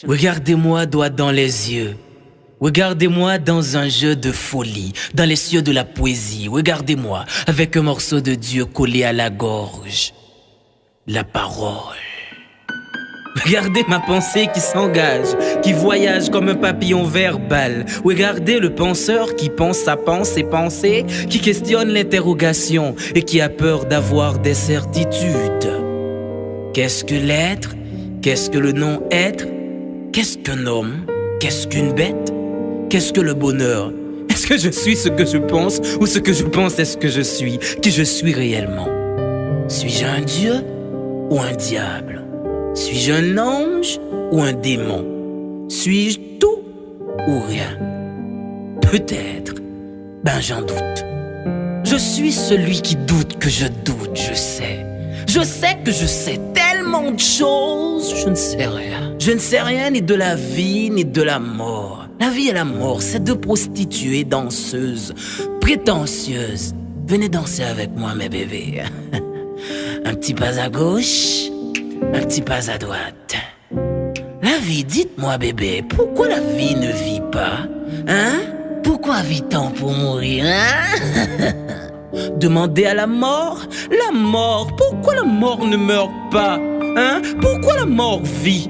Regardez-moi droit dans les yeux. Regardez-moi dans un jeu de folie, dans les cieux de la poésie. Regardez-moi avec un morceau de Dieu collé à la gorge. La parole. Regardez ma pensée qui s'engage, qui voyage comme un papillon verbal. Regardez le penseur qui pense sa pensée, qui questionne l'interrogation et qui a peur d'avoir des certitudes. Qu'est-ce que l'être? Qu'est-ce que le non-être? Qu'est-ce qu'un homme? Qu'est-ce qu'une bête? Qu'est-ce que le bonheur? Est-ce que je suis ce que je pense ou ce que je pense est ce que je suis? Qui je suis réellement? Suis-je un dieu ou un diable? Suis-je un ange ou un démon? Suis-je tout ou rien? Peut-être, j'en doute. Je suis celui qui doute que je doute, je sais. Je sais que je sais tellement de choses, je ne sais rien. Je ne sais rien ni de la vie ni de la mort. La vie et la mort, c'est deux prostituées danseuses, prétentieuses. Venez danser avec moi, mes bébés. Un petit pas à gauche, un petit pas à droite. La vie, dites-moi bébé, pourquoi la vie ne vit pas? Hein? Pourquoi vit-on pour mourir, hein? Demandez à la mort, pourquoi la mort ne meurt pas? Hein? Pourquoi la mort vit?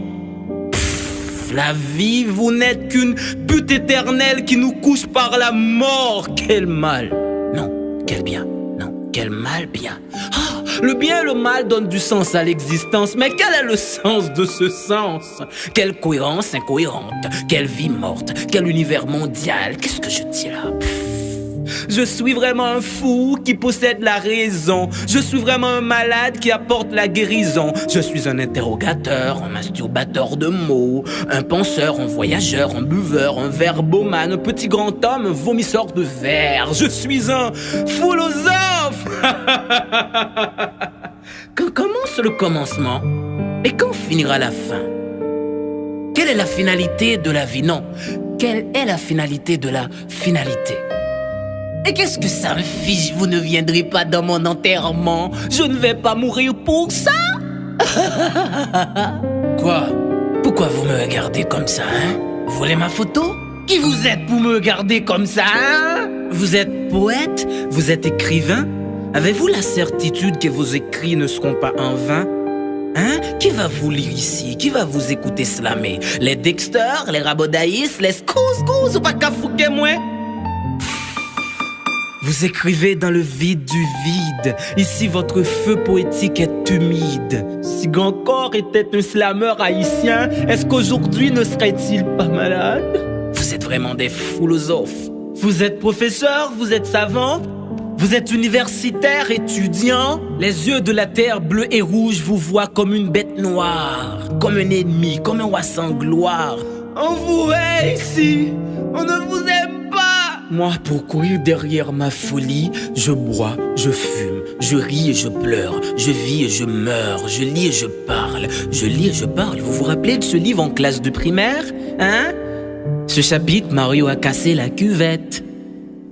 La vie, vous n'êtes qu'une pute éternelle qui nous couche par la mort. Quel mal! Non, quel bien! Non, quel mal bien! Oh, le bien et le mal donnent du sens à l'existence, mais quel est le sens de ce sens? Quelle cohérence incohérente, quelle vie morte, quel univers mondial, qu'est-ce que je dis là? Je suis vraiment un fou qui possède la raison. Je suis vraiment un malade qui apporte la guérison. Je suis un interrogateur, un masturbateur de mots, un penseur, un voyageur, un buveur, un verbomane, un petit grand homme, un vomisseur de verre. Je suis un philosophe. Quand commence le commencement et quand finira la fin? Quelle est la finalité de la vie? Non, quelle est la finalité de la finalité? Et qu'est-ce que ça me fiche? Vous ne viendrez pas dans mon enterrement. Je ne vais pas mourir pour ça. Quoi? Pourquoi vous me regardez comme ça, hein? Vous voulez ma photo? Qui vous êtes pour me regarder comme ça, hein? Vous êtes poète? Vous êtes écrivain? Avez-vous la certitude que vos écrits ne seront pas en vain? Hein? Qui va vous lire ici? Qui va vous écouter slammer? Les Dexter, les Rabodaïs, les Scouse ou pas qu'à fouquer moi? Vous écrivez dans le vide du vide. Ici, votre feu poétique est humide. Si Gancor était un slameur haïtien, est-ce qu'aujourd'hui ne serait-il pas malade? Vous êtes vraiment des philosophes. Vous êtes professeur, vous êtes savant, vous êtes universitaire, étudiant. Les yeux de la terre bleue et rouge vous voient comme une bête noire, comme un ennemi, comme un roi sans gloire. On vous hait ici, on ne vous aime pas. Moi, pour courir derrière ma folie, je bois, je fume, je ris et je pleure, je vis et je meurs, je lis et je parle, je lis et je parle. Vous vous rappelez de ce livre en classe de primaire, hein? Ce chapitre, Mario a cassé la cuvette.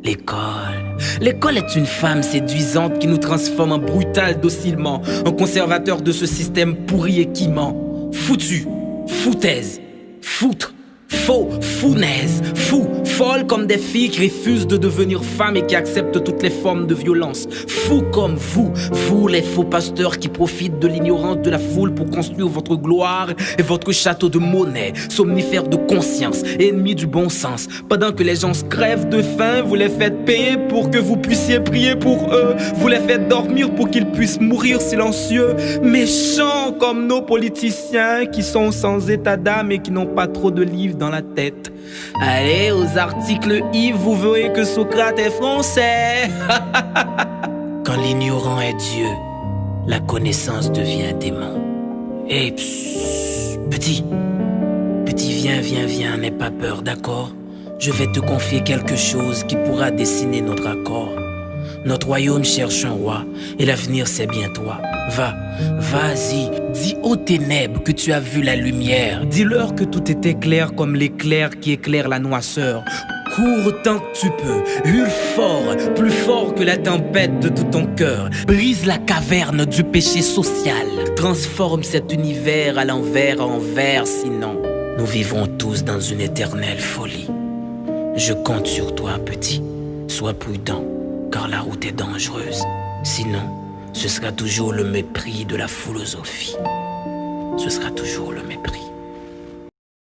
L'école. L'école est une femme séduisante qui nous transforme en brutal docilement, en conservateur de ce système pourri et qui ment. Foutu, foutaise, foutre. Faux, founaise, fou, folle comme des filles qui refusent de devenir femmes et qui acceptent toutes les formes de violence. Fou comme vous les faux pasteurs qui profitent de l'ignorance de la foule pour construire votre gloire et votre château de monnaie, somnifères de conscience, ennemis du bon sens. Pendant que les gens se crèvent de faim, vous les faites payer pour que vous puissiez prier pour eux. Vous les faites dormir pour qu'ils puissent mourir silencieux. Méchants comme nos politiciens qui sont sans état d'âme et qui n'ont pas trop de livres dans la tête. Allez, aux articles I, vous verrez que Socrate est français. Quand l'ignorant est Dieu, la connaissance devient démon. Et petit, viens, n'aie pas peur, d'accord? Je vais te confier quelque chose qui pourra dessiner notre accord. Notre royaume cherche un roi, et l'avenir c'est bien toi. Vas-y, dis aux ténèbres que tu as vu la lumière. Dis-leur que tout était clair comme l'éclair qui éclaire la noirceur. Cours autant que tu peux, hurle fort, plus fort que la tempête de tout ton cœur. Brise la caverne du péché social, transforme cet univers à l'envers en verre, sinon nous vivrons tous dans une éternelle folie. Je compte sur toi, petit, sois prudent, car la route est dangereuse. Sinon, ce sera toujours le mépris de la philosophie. Ce sera toujours le mépris.